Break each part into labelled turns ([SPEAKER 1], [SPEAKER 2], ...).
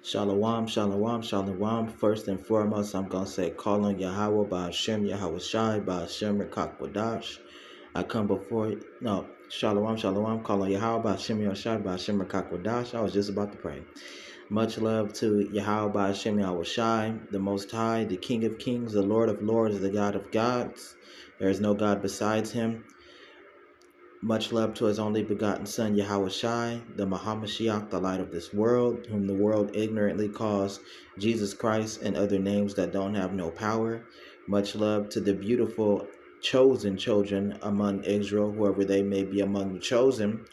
[SPEAKER 1] Shalom, shalom, shalom. First and foremost, I'm going to say, call on Yahweh by Hashem, Yahweh Shai, by Hashem, Rekak Wadash. I come before you. No, shalom, shalom. Call on Yahweh by Hashem, Yahweh Shai, by Hashem, Rekak Wadash. I was just about to pray. Much love to Yahweh by Hashem, Yahweh Shai, the Most High, the King of Kings, the Lord of Lords, the God of Gods. There is no God besides him. Much love to his only begotten Son, Yahweh Shai, the Mahamashiach, the light of this world, whom the world ignorantly calls Jesus Christ and other names that don't have no power. Much love to the beautiful chosen children among Israel, whoever they may be among the chosen.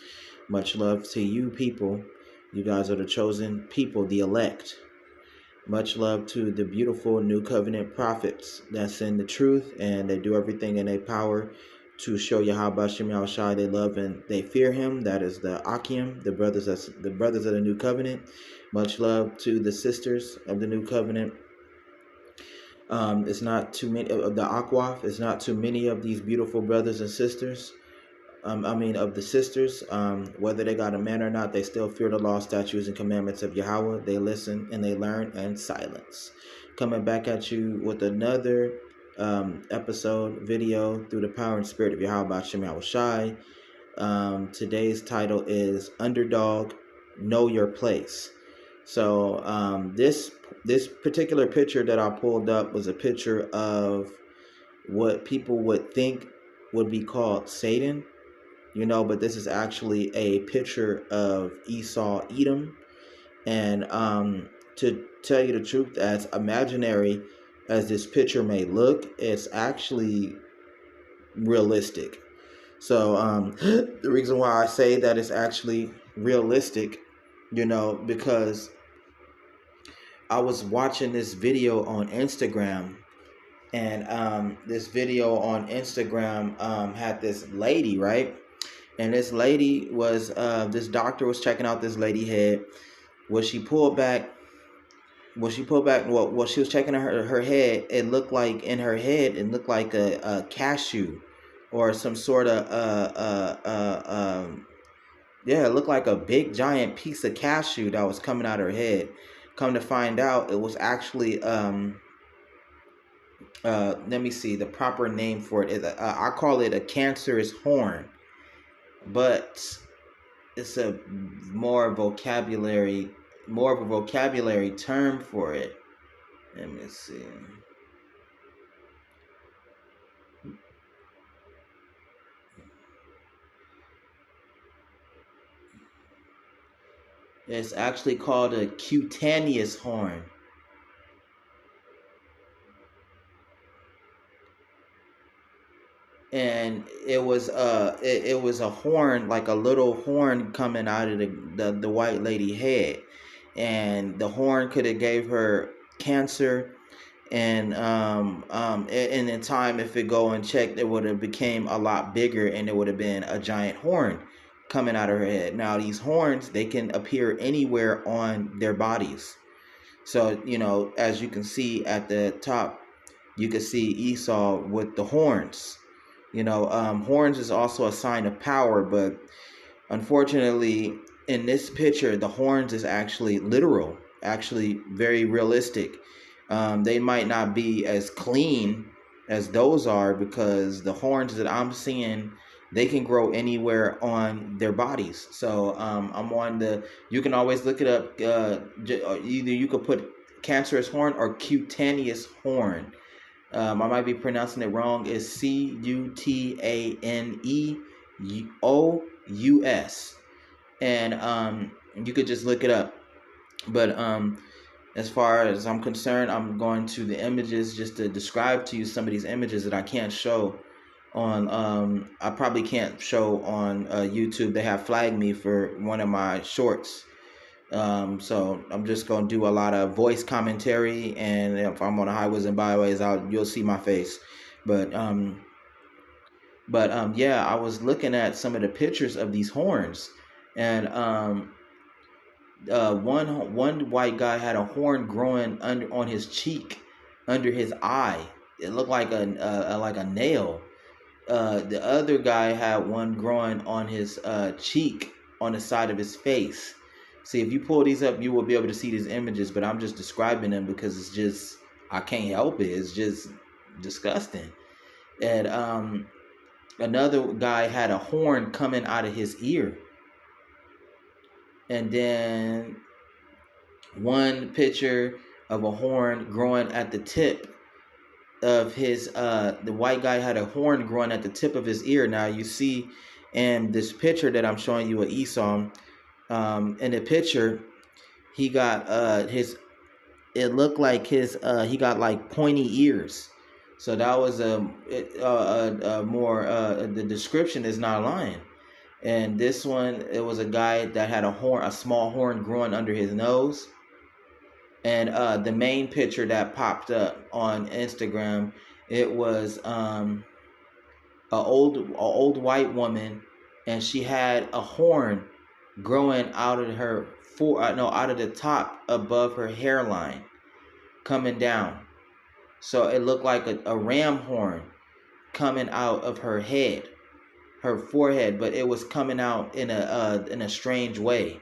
[SPEAKER 1] Much love to you people. You guys are the chosen people, the elect. Much love to the beautiful new covenant prophets that send the truth, and they do everything in their power to show Yahweh Shem Yahushai they love and they fear him. That is the Akim, the brothers of the new covenant. Much love to the sisters of the new covenant. It's not too many of the Akwaf. It's not too many of these beautiful brothers and sisters. Of the sisters, whether they got a man or not, they still fear the law, statutes, and commandments of Yahweh. They listen and they learn in silence. Coming back at you with another episode, video, through the power and spirit of Yahweh Shem Yahushai. Today's title is Underdog, Know Your Place. So this particular picture that I pulled up was a picture of what people would think would be called Satan. But this is actually a picture of Esau, Edom. And to tell you the truth, as imaginary as this picture may look, it's actually realistic. So the reason why I say that it's actually realistic, because I was watching this video on Instagram, and this video on Instagram had this lady, right? And this lady was, this doctor was checking out this lady head. What she was checking her head, it looked like in her head, it looked like a cashew or some sort of, it looked like a big giant piece of cashew that was coming out of her head. Come to find out, it was actually, let me see, the proper name for it is, I call it a cancerous horn. But it's a more of a vocabulary term for it. Let me see. It's actually called a cutaneous horn. And it was a horn, like a little horn coming out of the white lady head, and the horn could have gave her cancer, and in time, if it go and checked, it would have became a lot bigger, and it would have been a giant horn coming out of her head. Now these horns, they can appear anywhere on their bodies. So as you can see at the top, you can see Esau with the horns. Horns is also a sign of power, but unfortunately, in this picture, the horns is actually literal, actually very realistic. They might not be as clean as those are, because the horns that I'm seeing, they can grow anywhere on their bodies. So you can always look it up. Either you could put cancerous horn or cutaneous horn. I might be pronouncing it wrong. It's Cutaneous, and you could just look it up. But as far as I'm concerned, I'm going to the images just to describe to you some of these images that I can't show on. I probably can't show on YouTube. They have flagged me for one of my shorts. So I'm just gonna do a lot of voice commentary, and if I'm on the highways and byways, you'll see my face. But yeah, I was looking at some of the pictures of these horns, and one white guy had a horn growing on his cheek, under his eye. It looked like a nail. The other guy had one growing on his cheek, on the side of his face. See, if you pull these up, you will be able to see these images, but I'm just describing them because it's just, I can't help it. It's just disgusting. And another guy had a horn coming out of his ear. And then one picture of a horn growing at the tip of his, the white guy had a horn growing at the tip of his ear. Now you see in this picture that I'm showing you of Esau, in the picture, he got his, it looked like his, he got like pointy ears. So that was a more, the description is not lying. And this one, it was a guy that had a horn, a small horn growing under his nose. And the main picture that popped up on Instagram, it was a old white woman, and she had a horn growing out of her out of the top above her hairline, coming down. So it looked like a ram horn coming out of her head, her forehead, but it was coming out in a strange way.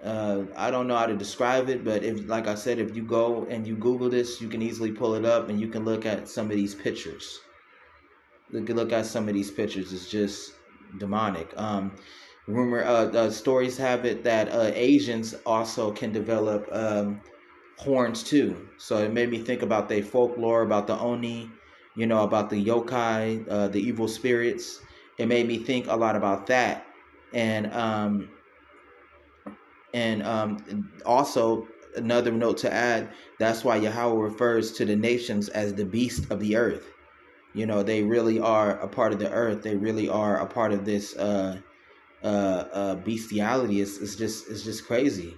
[SPEAKER 1] I don't know how to describe it, but if, like I said, if you go and you Google this, you can easily pull it up and you can look at some of these pictures. Look at some of these pictures. It's just demonic. Stories have it that Asians also can develop horns too. So it made me think about their folklore, about the Oni, about the yokai, the evil spirits. It made me think a lot about that. And also another note to add, that's why Yahweh refers to the nations as the beast of the earth. They really are a part of the earth. They really are a part of this bestiality. It's just crazy.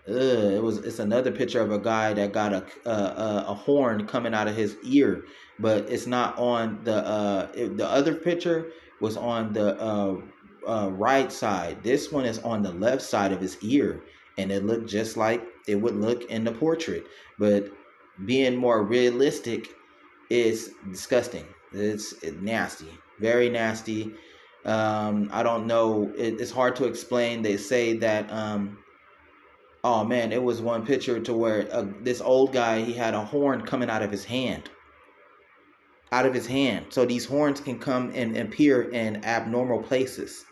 [SPEAKER 1] It's another picture of a guy that got a horn coming out of his ear, but it's not on the other picture was on the right side. This one is on the left side of his ear, and it looked just like it would look in the portrait. But being more realistic is disgusting. It's nasty, very nasty. I don't know. It's hard to explain. They say that. Oh man, it was one picture to where this old guy, he had a horn coming out of his hand. Out of his hand. So these horns can come and appear in abnormal places.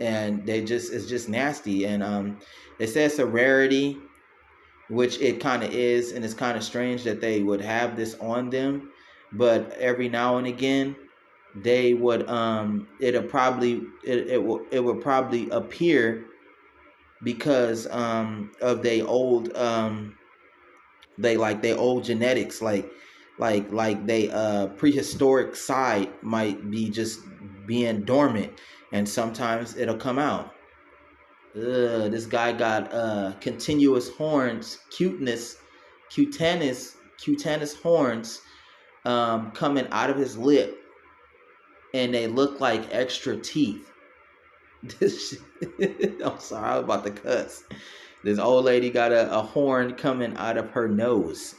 [SPEAKER 1] And it's just nasty. And they say it's a rarity, which it kind of is, and it's kind of strange that they would have this on them. But every now and again, they would it would probably appear because of they old old genetics, like they prehistoric side might be just being dormant, and sometimes it'll come out. This guy got continuous horns, cutaneous horns coming out of his lip, and they look like extra teeth. This shit, I'm sorry, I was about to cuss. This old lady got a horn coming out of her nose.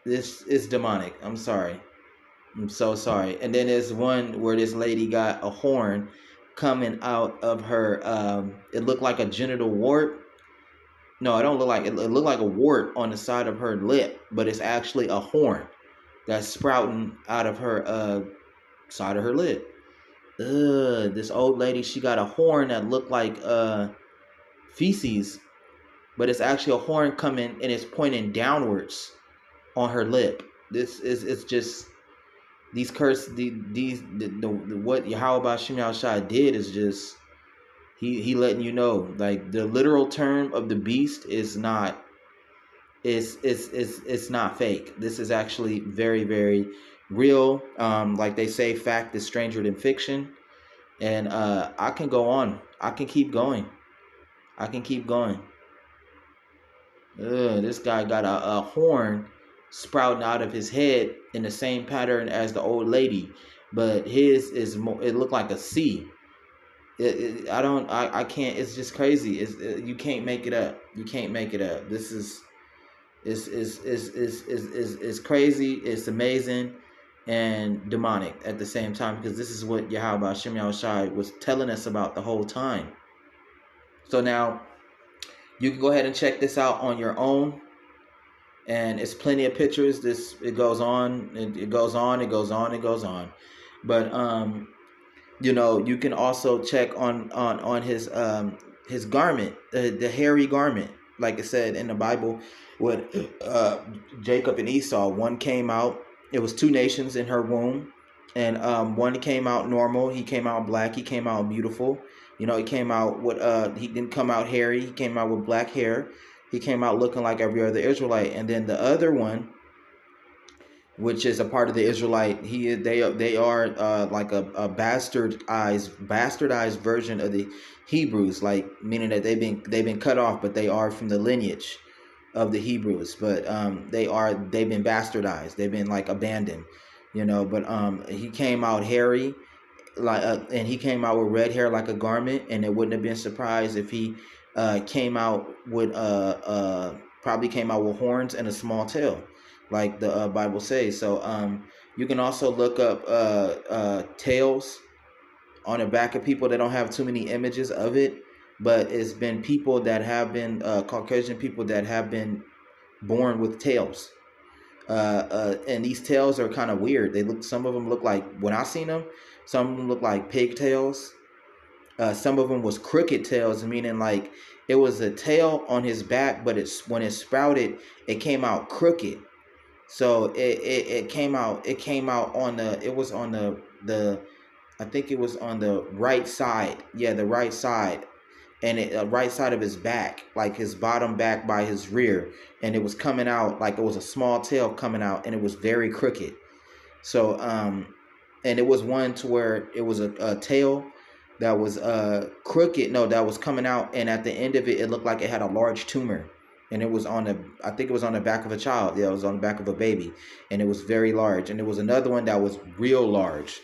[SPEAKER 1] This is demonic. I'm sorry. I'm so sorry. And then there's one where this lady got a horn coming out of her. It looked like a genital wart. No, it don't look like it. It looked like a wart on the side of her lip, but it's actually a horn that's sprouting out of her side of her lip. This old lady, she got a horn that looked like feces, but it's actually a horn coming and it's pointing downwards on her lip. It's just these what Yahweh Shem Yahushua did is just he letting you know, like, the literal term of the beast is not it's not fake. This is actually very, very real. Like they say, fact is stranger than fiction. And I can go on. I can keep going. This guy got a horn sprouting out of his head in the same pattern as the old lady, but his is more. It looked like a C. I can't. It's just crazy. You can't make it up. This is crazy. It's amazing and demonic at the same time, because this is what Yahweh Shem Yahushai was telling us about the whole time. So now you can go ahead and check this out on your own, and it's plenty of pictures. This it goes on, it goes on, it goes on, it goes on. But you can also check on his garment, the hairy garment, like it said in the Bible, with Jacob and Esau. One came out. It was two nations in her womb, and one came out normal. He came out black. He came out beautiful. He came out with he didn't come out hairy. He came out with black hair. He came out looking like every other Israelite. And then the other one, which is a part of the Israelite, they are like a bastardized version of the Hebrews, like meaning that they've been cut off, but they are from the lineage of the Hebrews, but they've been bastardized, they've been like abandoned, But he came out hairy, like and he came out with red hair like a garment, and it wouldn't have been surprised if he came out with probably came out with horns and a small tail, like the Bible says. So you can also look up tails on the back of people. They don't have too many images of it, but it's been people that have been Caucasian people that have been born with tails. And these tails are kind of weird. Some of them look like, when I seen them, some of them look like pigtails. Some of them was crooked tails, meaning like it was a tail on his back, but when it sprouted, it came out crooked. So it came out on it was on the I think it was on the right side. Yeah, the right side. And right side of his back, like his bottom back by his rear, and it was coming out like it was a small tail coming out, and it was very crooked. So and it was one to where it was a tail that was crooked, no, that was coming out, and at the end of it looked like it had a large tumor, and it was I think it was on the back of a child. Yeah, it was on the back of a baby, and it was very large. And there was another one that was real large,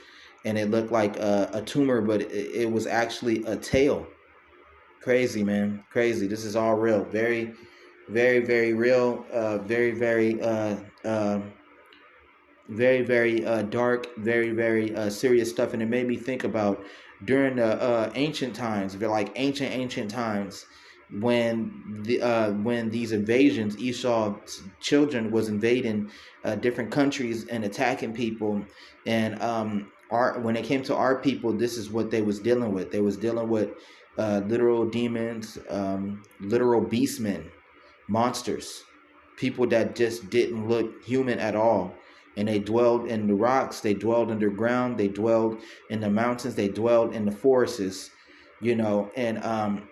[SPEAKER 1] and it looked like a tumor, but it was actually a tail. Crazy, man. Crazy. This is all real. Very, very, very real. Very, very dark. Very, very serious stuff. And it made me think about during the ancient times, like ancient times, when these invasions, Esau's children was invading different countries and attacking people, and when it came to our people, this is what they was dealing with. They was dealing with literal demons, literal beastmen, monsters, people that just didn't look human at all. And they dwelled in the rocks, they dwelled underground, they dwelled in the mountains, they dwelled in the forests, and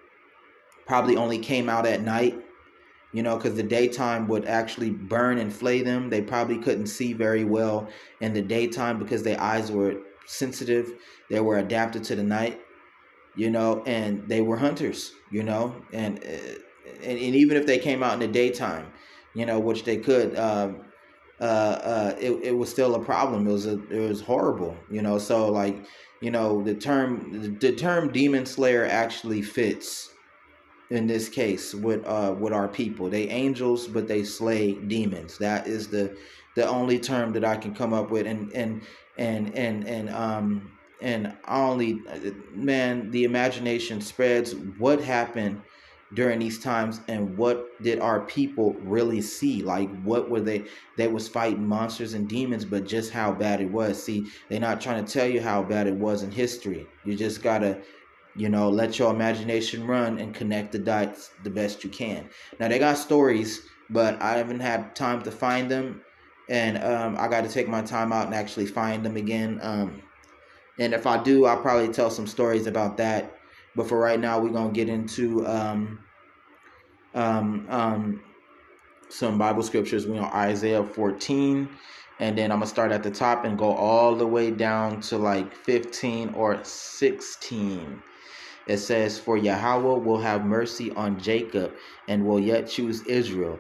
[SPEAKER 1] probably only came out at night, because the daytime would actually burn and flay them. They probably couldn't see very well in the daytime because their eyes were sensitive. They were adapted to the night, and they were hunters, and even if they came out in the daytime, which they could, it was still a problem. It was horrible, So like, the term demon slayer actually fits in this case with our people. They angels, but they slay demons. That is the only term that I can come up with, and only, man, the imagination spreads. What happened during these times, and what did our people really see? Like, what were they was fighting monsters and demons, but just how bad it was. See, they're not trying to tell you how bad it was in history. You just gotta let your imagination run and connect the dots the best you can. Now, they got stories, but I haven't had time to find them, and I got to take my time out and actually find them again. And if I do, I'll probably tell some stories about that. But for right now, we're going to get into some Bible scriptures. We're on Isaiah 14. And then I'm going to start at the top and go all the way down to like 15 or 16. It says, "For Yahweh will have mercy on Jacob and will yet choose Israel,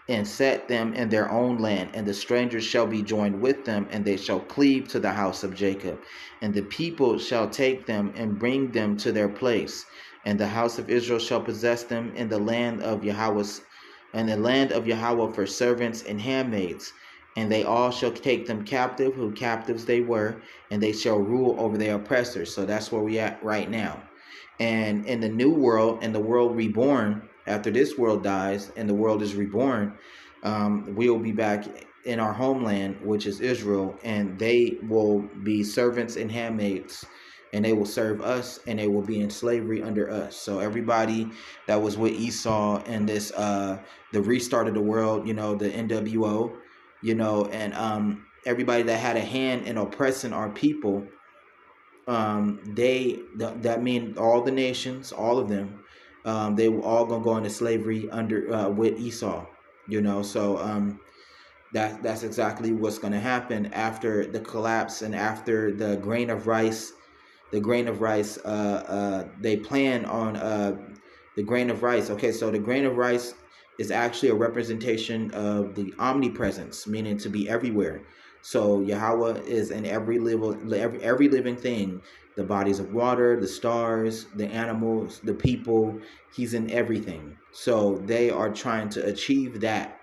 [SPEAKER 1] and set them in their own land, and the strangers shall be joined with them, and they shall cleave to the house of Jacob. And the people shall take them and bring them to their place, and the house of Israel shall possess them in the land of Yahweh for servants and handmaids. And they all shall take them captive, who captives they were, and they shall rule over their oppressors." So that's where we at right now. And in the new world, and the world reborn, after this world dies and the world is reborn, we will be back in our homeland, which is Israel, and they will be servants and handmaids, and they will serve us, and they will be in slavery under us. So everybody that was with Esau and this the restart of the world, the NWO, and everybody that had a hand in oppressing our people, that mean all the nations, all of them, they were all gonna go into slavery under with Esau. So that's exactly what's gonna happen after the collapse and after the grain of rice. They plan on the grain of rice. Okay, so the grain of rice is actually a representation of the omnipresence, meaning to be everywhere. So Yahweh is in every living thing, the bodies of water, the stars, the animals, the people. He's in everything. So they are trying to achieve that.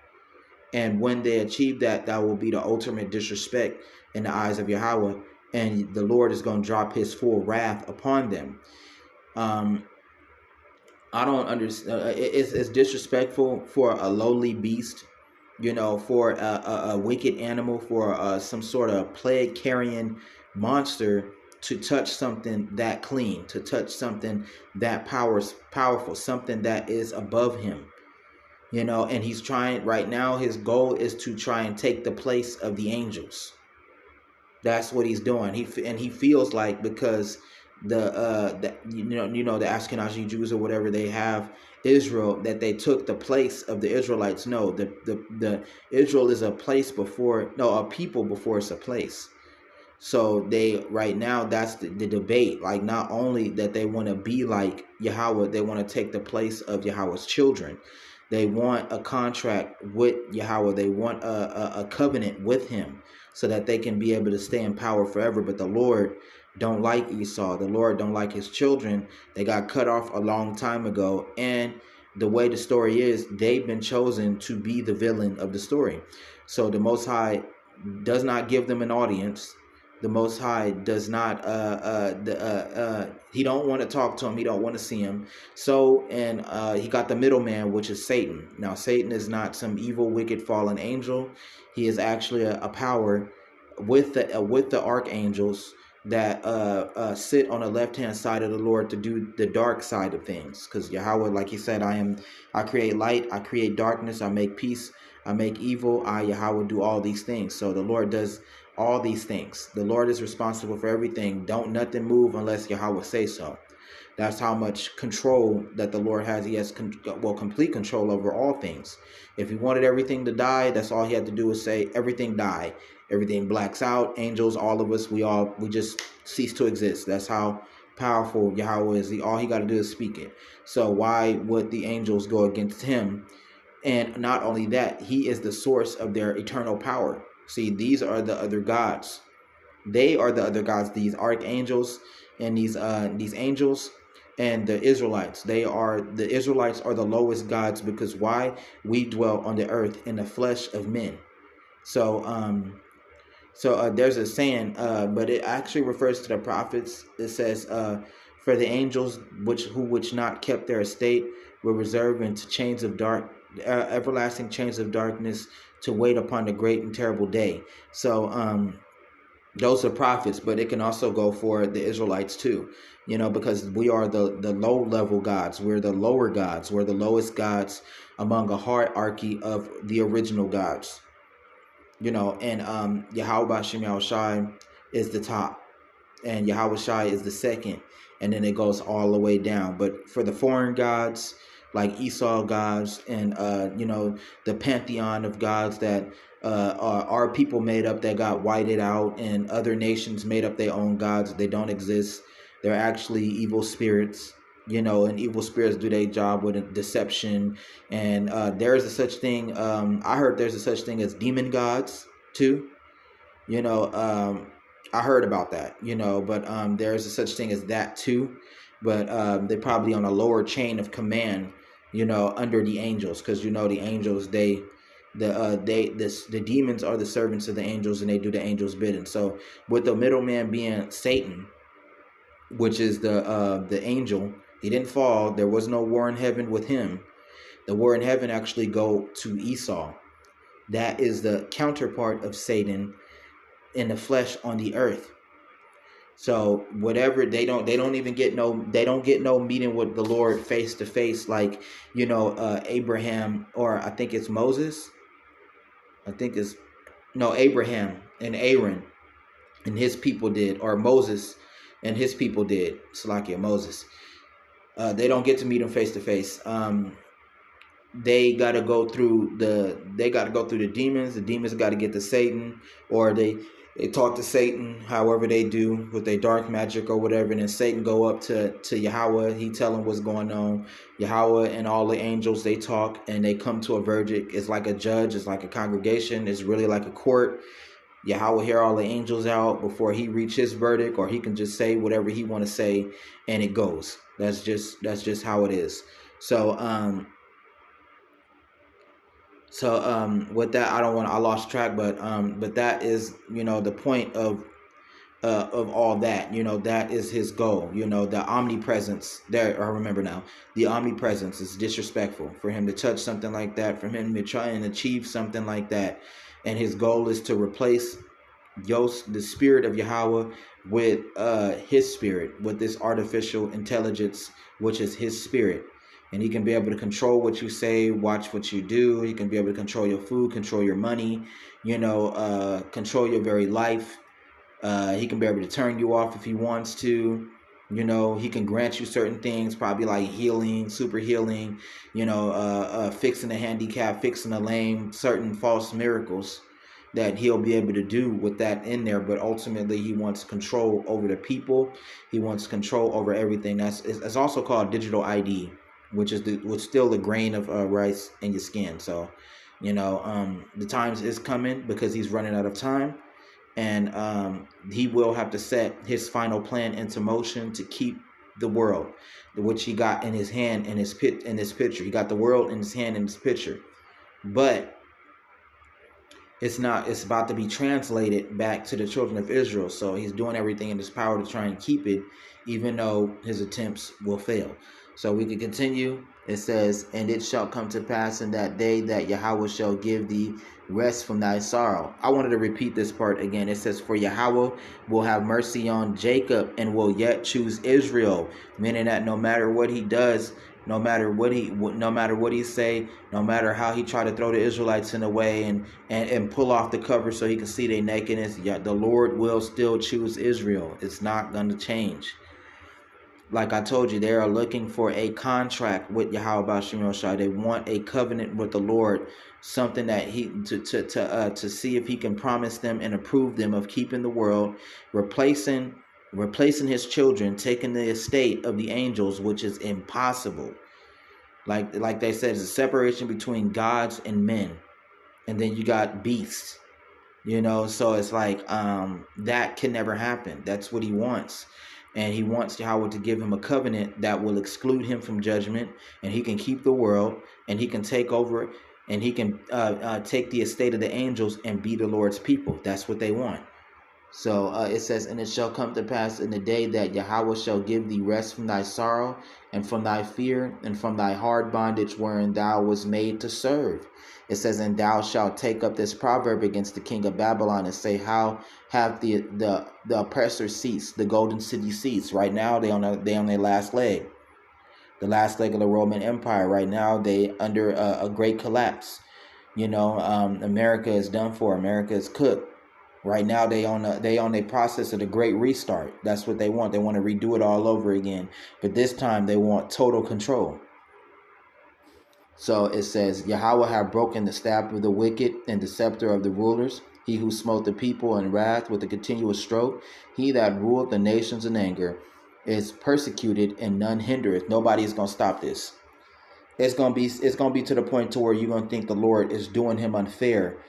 [SPEAKER 1] And when they achieve that, that will be the ultimate disrespect in the eyes of Yahweh. And the Lord is going to drop his full wrath upon them. I don't understand. It's disrespectful for a lowly beast, for a wicked animal, for some sort of plague carrying monster to touch something that clean, to touch something that powerful, something that is above him. And he's trying right now. His goal is to try and take the place of the angels. That's what he's doing. He feels like, because the Ashkenazi Jews or whatever, they have Israel, that they took the place of the Israelites. No, the Israel is a place before, no, a people before it's a place. So they, right now, that's the debate. Like, not only that they want to be like Yahweh, they want to take the place of Yahweh's children. They want a contract with Yahweh. They want a covenant with him, so that they can be able to stay in power forever. But the Lord don't like Esau. The Lord don't like his children. They got cut off a long time ago. And the way the story is, they've been chosen to be the villain of the story. So the Most High does not give them an audience. The Most High does not he don't want to talk to him. He don't want to see him. So, and he got the middleman, which is Satan. Now, Satan is not some evil, wicked, fallen angel. He is actually a power with the archangels that sit on the left hand side of the Lord to do the dark side of things. Because Yahweh, like he said, I create light, I create darkness, I make peace, I make evil. I, Yahweh, do all these things. So the Lord does all these things. The Lord is responsible for everything. Don't nothing move unless Yahweh say so. That's how much control that the Lord has. He has complete control over all things. If he wanted everything to die, that's all he had to do is say, everything die. Everything blacks out. Angels, all of us, we just cease to exist. That's how powerful Yahweh is. All he got to do is speak it. So why would the angels go against him? And not only that, he is the source of their eternal power. See, these are the other gods. They are the other gods, these archangels and these angels and the Israelites. The Israelites are the lowest gods, because why? We dwell on the earth in the flesh of men. So there's a saying, but it actually refers to the prophets. It says, for the angels which not kept their estate were reserved into chains of everlasting chains of darkness, to wait upon the great and terrible day. So those are prophets, but it can also go for the Israelites too, because we are the low level gods. We're the lower gods. We're the lowest gods among a hierarchy of the original gods. And Yahweh Hashem Yahushai is the top, and Yahweh Shai is the second, and then it goes all the way down. But for the foreign gods, like Esau gods, and the pantheon of gods that our people made up, that got whited out, and other nations made up their own gods, they don't exist. They're actually evil spirits. And evil spirits do their job with deception. And there is a such thing. I heard there's a such thing as demon gods too. I heard about that. But there's a such thing as that too. But they're probably on a lower chain of command. Under the angels, because the angels, the demons are the servants of the angels, and they do the angels' bidding. So with the middleman being Satan, which is the angel. He didn't fall. There was no war in heaven with him. The war in heaven actually go to Esau. That is the counterpart of Satan in the flesh on the earth. So whatever, they don't even get no, they don't get no meeting with the Lord face to face, like, Abraham, or I think it's Moses. I think it's, no, Abraham and Aaron and his people did, or Moses and his people did. Salakia, Moses. They don't get to meet him face to face. They got to go through the demons. The demons got to get to Satan, or they talk to Satan, however they do with their dark magic or whatever, and then Satan go up to Yahweh. He tell him what's going on. Yahweh and all the angels, they talk and they come to a verdict. It's like a judge. It's like a congregation. It's really like a court. Yahweh hear all the angels out before he reach his verdict, or he can just say whatever he want to say, and it goes. That's just how it is. So with that, I lost track, but that is, the point of all that. That is his goal. The omnipresence there. I remember now. The omnipresence is disrespectful for him to touch something like that, for him to try and achieve something like that, and his goal is to replace the spirit of Yahweh with his spirit, with this artificial intelligence, which is his spirit. And he can be able to control what you say, watch what you do. He can be able to control your food, control your money, control your very life. He can be able to turn you off if he wants to. He can grant you certain things, probably like healing, super healing, fixing a handicap, fixing a lame, certain false miracles that he'll be able to do with that in there. But ultimately, he wants control over the people. He wants control over everything. It's also called digital ID, which is still the grain of rice in your skin. So, the times is coming because he's running out of time. And he will have to set his final plan into motion to keep the world, which he got in his hand in this picture. He got the world in his hand in this picture, but it's about to be translated back to the children of Israel. So he's doing everything in his power to try and keep it, even though his attempts will fail. So we can continue. It says, and it shall come to pass in that day that Yahweh shall give thee rest from thy sorrow. I wanted to repeat this part again. It says, for Yahweh will have mercy on Jacob and will yet choose Israel, meaning that no matter what he does, no matter what he say, no matter how he try to throw the Israelites in the way and pull off the cover so he can see their nakedness, the Lord will still choose Israel. It's not going to change. Like I told you, they are looking for a contract with Yahweh B'Shem Yoshai. They want a covenant with the Lord, something that to see if he can promise them and approve them of keeping the world, replacing his children, taking the estate of the angels, which is impossible. Like they said, it's a separation between gods and men, and then you got beasts. So it's like that can never happen. That's what he wants. And he wants Yahweh to give him a covenant that will exclude him from judgment, and he can keep the world, and he can take over, and he can take the estate of the angels and be the Lord's people. That's what they want. So it says, and it shall come to pass in the day that Yahweh shall give thee rest from thy sorrow, and from thy fear, and from thy hard bondage wherein thou was made to serve. It says, and thou shalt take up this proverb against the king of Babylon and say, how have the oppressor ceased, the golden city ceased. Right now they on their last leg, the last leg of the Roman Empire. Right now they under a great collapse. America is done for. America is cooked. Right now they on a process of the great restart. That's what they want. They want to redo it all over again, but this time they want total control. So it says, Yahweh have broken the staff of the wicked and the scepter of the rulers. He who smote the people in wrath with a continuous stroke. He that ruled the nations in anger is persecuted, and none hindereth. Nobody is gonna stop this. It's gonna be to the point to where you're gonna think the Lord is doing him unfair.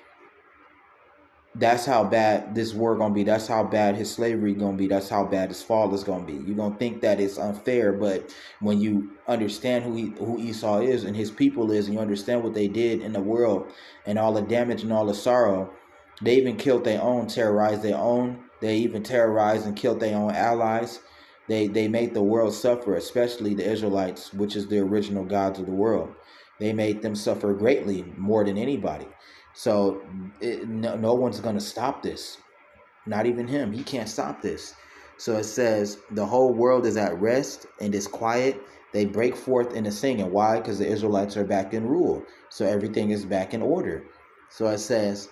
[SPEAKER 1] That's how bad this war gonna be. That's how bad his slavery gonna be. That's how bad his fall is gonna be. You're gonna think that it's unfair, but when you understand who Esau is and his people is, and you understand what they did in the world and all the damage and all the sorrow, they even killed their own, terrorized their own. They even terrorized and killed their own allies. They made the world suffer, especially the Israelites, which is the original gods of the world. They made them suffer greatly, more than anybody. So no one's going to stop this. Not even him. He can't stop this. So it says the whole world is at rest and is quiet. They break forth into singing. Why? Because the Israelites are back in rule. So everything is back in order. So it says,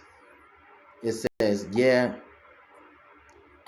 [SPEAKER 1] yeah,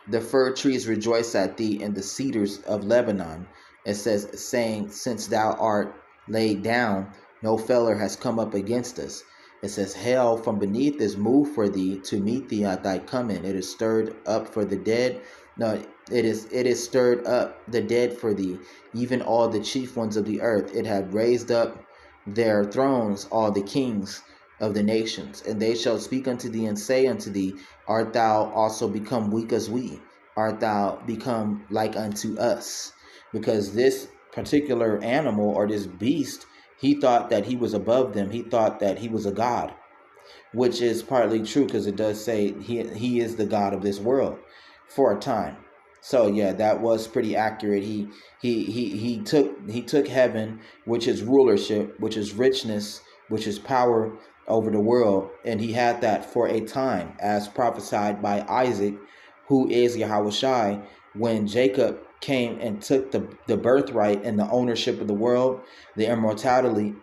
[SPEAKER 1] the fir trees rejoice at thee, and the cedars of Lebanon. It says, saying, since thou art laid down, no feller has come up against us. It says, hell from beneath is moved for thee to meet thee at thy coming. It is stirred up for the dead. No, it is stirred up the dead for thee, even all the chief ones of the earth. It hath raised up their thrones, all the kings of the nations. And they shall speak unto thee and say unto thee, art thou also become weak as we? Art thou become like unto us? Because this particular animal or this beast, he thought that he was above them. He thought that he was a god, which is partly true because it does say he is the god of this world for a time. So yeah, that was pretty accurate. He took heaven, which is rulership, which is richness, which is power over the world, and he had that for a time, as prophesied by Isaac, who is Yahweh Shai, when Jacob came and took the birthright and the ownership of the world, the immortality,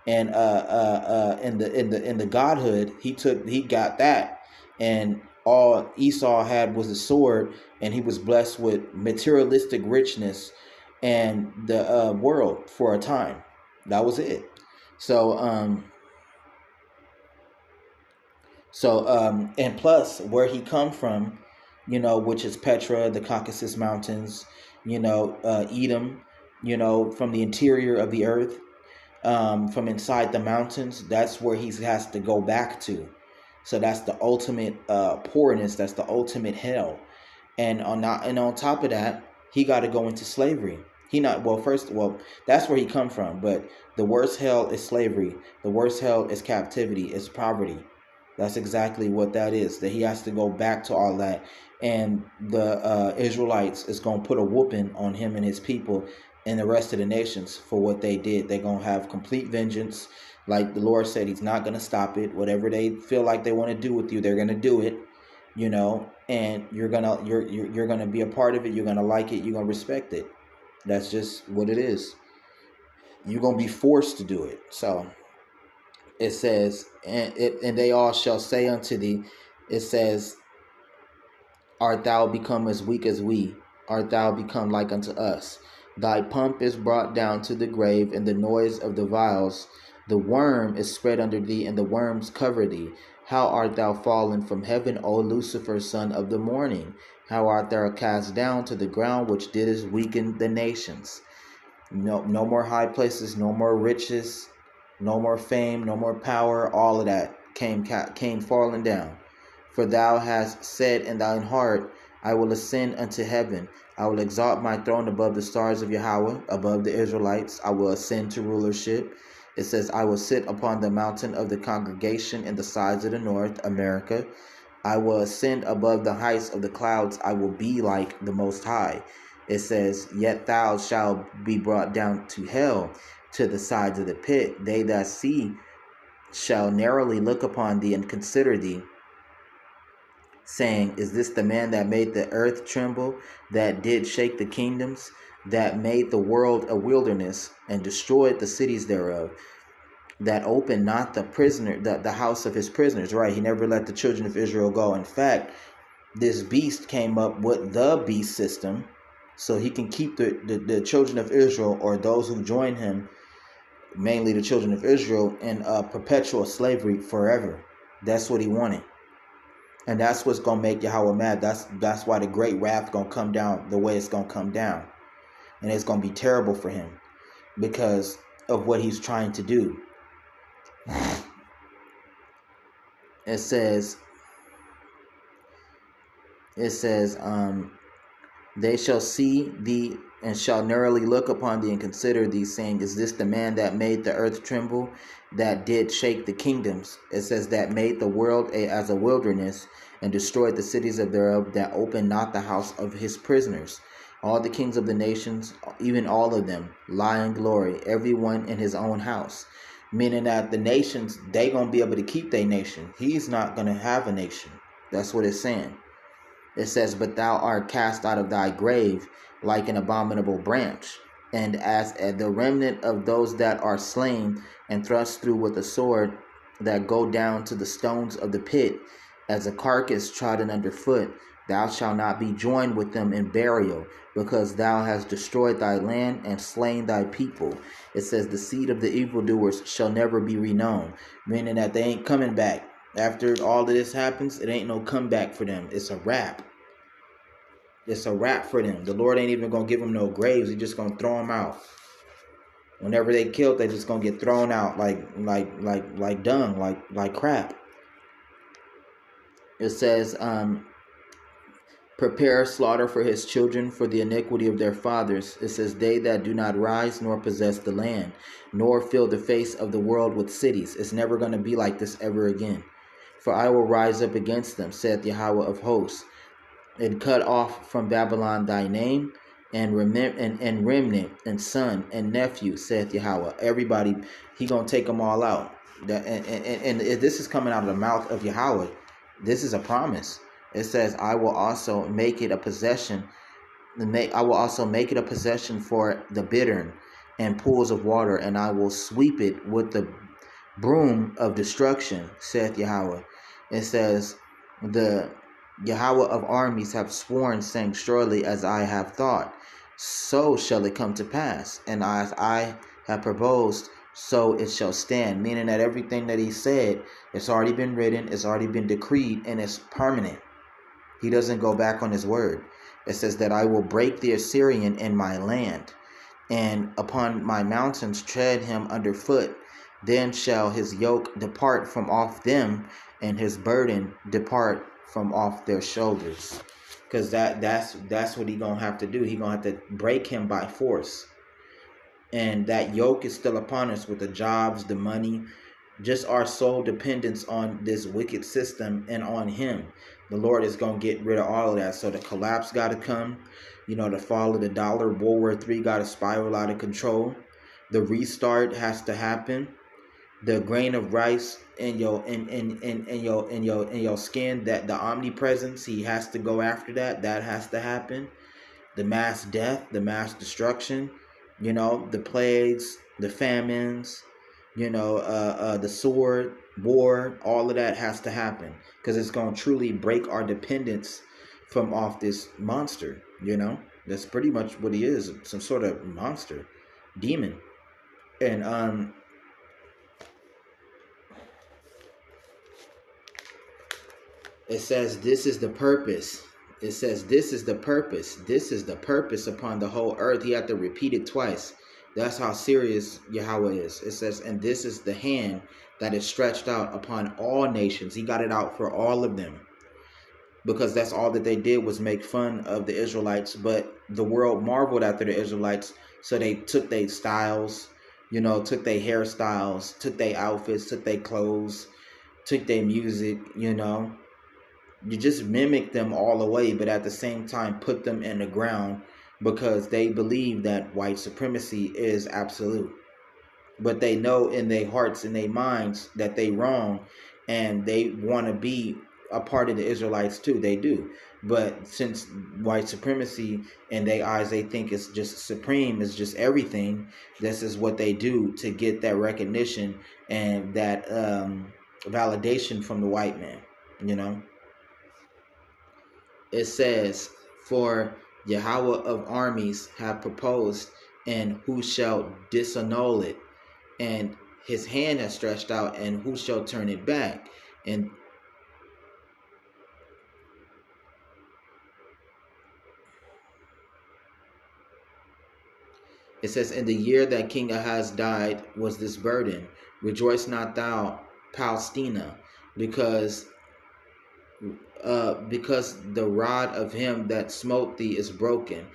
[SPEAKER 1] and in the godhood. He got that, and all Esau had was a sword, and he was blessed with materialistic richness and the world for a time. That was it. And plus where he come from, which is Petra, the Caucasus Mountains, Edom, from the interior of the earth, from inside the mountains. That's where he has to go back to. So that's the ultimate poorness. That's the ultimate hell. And on top of that, he got to go into slavery. That's where he come from. But the worst hell is slavery. The worst hell is captivity. It's poverty. That's exactly what that is. That he has to go back to all that. And the Israelites is going to put a whooping on him and his people and the rest of the nations for what they did. They're going to have complete vengeance. Like the Lord said, he's not going to stop it. Whatever they feel like they want to do with you, they're going to do it, and you're going to be a part of it. You're going to like it. You're going to respect it. That's just what it is. You're going to be forced to do it. So it says, and they all shall say unto thee, it says, art thou become as weak as we? Art thou become like unto us? Thy pomp is brought down to the grave, and the noise of the vials. The worm is spread under thee, and the worms cover thee. How art thou fallen from heaven, O Lucifer, son of the morning? How art thou cast down to the ground, which didst weaken the nations? No more high places, no more riches, no more fame, no more power. All of that came falling down. For thou hast said in thine heart, I will ascend unto heaven. I will exalt my throne above the stars of Yahweh, above the Israelites. I will ascend to rulership. It says, I will sit upon the mountain of the congregation in the sides of the north, America. I will ascend above the heights of the clouds. I will be like the Most High. It says, yet thou shalt be brought down to hell, to the sides of the pit. They that see shall narrowly look upon thee and consider thee, saying, is this the man that made the earth tremble, that did shake the kingdoms, that made the world a wilderness, and destroyed the cities thereof, that opened not the house of his prisoners? Right, he never let the children of Israel go. In fact, this beast came up with the beast system, so he can keep the children of Israel, or those who join him, mainly the children of Israel, in perpetual slavery forever. That's what he wanted. And that's what's going to make Yahweh mad. That's why the great wrath going to come down the way it's going to come down. And it's going to be terrible for him because of what he's trying to do. It says, they shall see thee and shall narrowly look upon thee and consider thee, saying, is this the man that made the earth tremble, that did shake the kingdoms? It says, that made the world as a wilderness, and destroyed the cities of thereof, that opened not the house of his prisoners. All the kings of the nations, even all of them, lie in glory, every one in his own house. Meaning that the nations, they gonna be able to keep their nation. He's not gonna have a nation. That's what it's saying. It says, but thou art cast out of thy grave like an abominable branch, and as the remnant of those that are slain and thrust through with a sword, that go down to the stones of the pit, as a carcass trodden under foot, thou shalt not be joined with them in burial, because thou hast destroyed thy land and slain thy people. It says, the seed of the evildoers shall never be renowned, meaning that they ain't coming back. After all of this happens, it ain't no comeback for them. It's a wrap. It's a wrap for them. The Lord ain't even gonna give them no graves. He's just gonna throw them out. Whenever they killed, they just gonna get thrown out like dung, like crap. It says, prepare slaughter for his children for the iniquity of their fathers. It says, they that do not rise nor possess the land, nor fill the face of the world with cities. It's never going to be like this ever again. For I will rise up against them, saith Yahweh of hosts, and cut off from Babylon thy name, and remnant, and son, and nephew, saith Yahweh. Everybody, he going to take them all out. And this is coming out of the mouth of Yahweh. This is a promise. It says, I will also make it a possession. I will also make it a possession for the bittern and pools of water, and I will sweep it with the broom of destruction, saith Yahweh. It says, the Yahweh of armies have sworn, saying, surely as I have thought, so shall it come to pass. And as I have proposed, so it shall stand. Meaning that everything that he said, it's already been written, it's already been decreed, and it's permanent. He doesn't go back on his word. It says that I will break the Assyrian in my land, and upon my mountains tread him underfoot. Then shall his yoke depart from off them, and his burden depart from off their shoulders. Because that's what he gonna have to do. He gonna have to break him by force. And that yoke is still upon us with the jobs, the money, just our sole dependence on this wicked system and on him. The Lord is going to get rid of all of that. So the collapse got to come. You know, the fall of the dollar, World War III got to spiral out of control. The restart has to happen. The grain of rice in your skin, that the omnipresence, he has to go after that. That has to happen. The mass death, the mass destruction, you know, the plagues, the famines, you know, the sword, war, all of that has to happen, because it's going to truly break our dependence from off this monster, you know. That's pretty much what he is, some sort of monster, demon. And it says this is the purpose. It says this is the purpose. This is the purpose upon the whole earth. He had to repeat it twice. That's how serious Yahweh is. It says, and this is the hand that is stretched out upon all nations. He got it out for all of them, because that's all that they did was make fun of the Israelites. But the world marveled after the Israelites, so they took their styles, you know, took their hairstyles, took their outfits, took their clothes, took their music, you know. You just mimic them all away, but at the same time put them in the ground, because they believe that white supremacy is absolute. But they know in their hearts and their minds that they wrong, and they want to be a part of the Israelites too. They do. But since white supremacy in their eyes, they think it's just supreme, it's just everything. This is what they do to get that recognition and that validation from the white man, you know. It says, for Yahweh of armies have proposed, and who shall disannul it? And his hand has stretched out, and who shall turn it back? And it says, in the year that King Ahaz died was this burden. Rejoice not thou, Palestina, because the rod of him that smote thee is broken.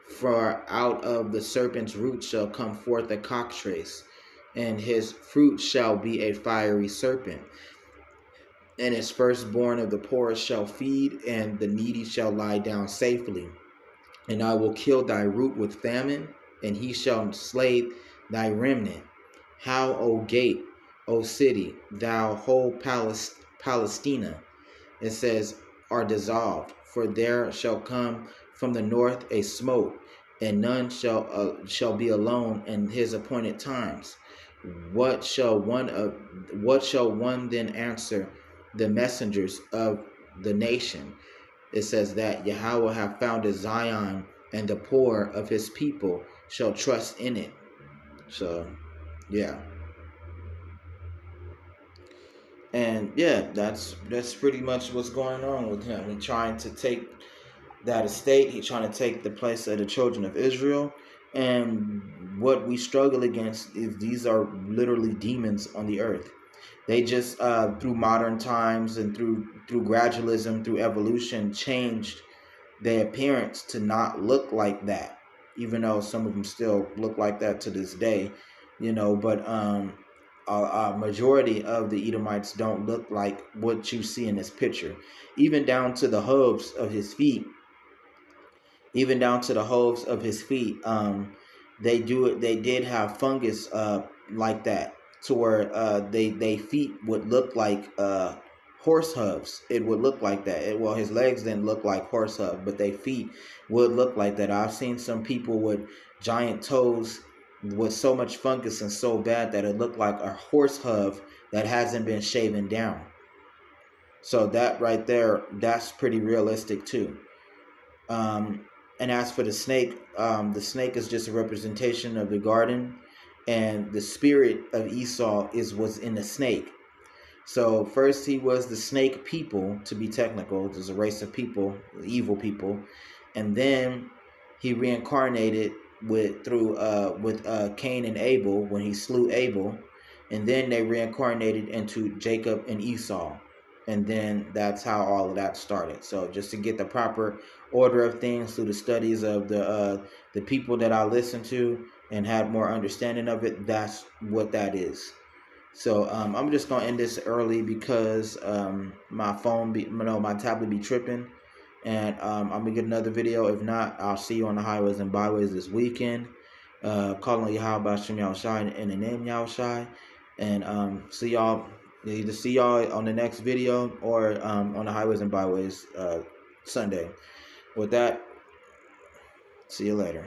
[SPEAKER 1] For out of the serpent's root shall come forth a cockatrice, and his fruit shall be a fiery serpent. and his firstborn of the poorest shall feed, and the needy shall lie down safely. And I will kill thy root with famine, and he shall slay thy remnant. How, O gate, O city, thou whole Palestina, it says, are dissolved. For there shall come from the north a smoke, and none shall be alone in his appointed times. What shall one then answer the messengers of the nation? It says that Yahweh have founded Zion, and the poor of his people shall trust in it. So, yeah. And yeah, that's pretty much what's going on with him. He's trying to take that estate. He's trying to take the place of the children of Israel. And what we struggle against is these are literally demons on the earth. They just through modern times and through gradualism, through evolution, changed their appearance to not look like that, even though some of them still look like that to this day, but a majority of the Edomites don't look like what you see in this picture, even down to the hooves of his feet. They did have fungus like that, to where they feet would look like horse hooves. It would look like that. Well, his legs didn't look like horse hooves, but their feet would look like that. I've seen some people with giant toes with so much fungus and so bad that it looked like a horse hoof that hasn't been shaven down. So that right there, that's pretty realistic too. And as for the snake is just a representation of the garden, and the spirit of Esau was in the snake. So first he was the snake people, to be technical. There's a race of people, evil people, and then he reincarnated with Cain and Abel when he slew Abel, and then they reincarnated into Jacob and Esau. And then that's how all of that started. So just to get the proper order of things through the studies of the people that I listened to and had more understanding of it, that's what that is. So I'm just gonna end this early because my tablet be tripping, and I'm gonna get another video. If not, I'll see you on the highways and byways this weekend. Calling Yahweh Shem Yahushai in the name Yahushai, and see y'all. Either see y'all on the next video or on the highways and byways Sunday. With that, see you later.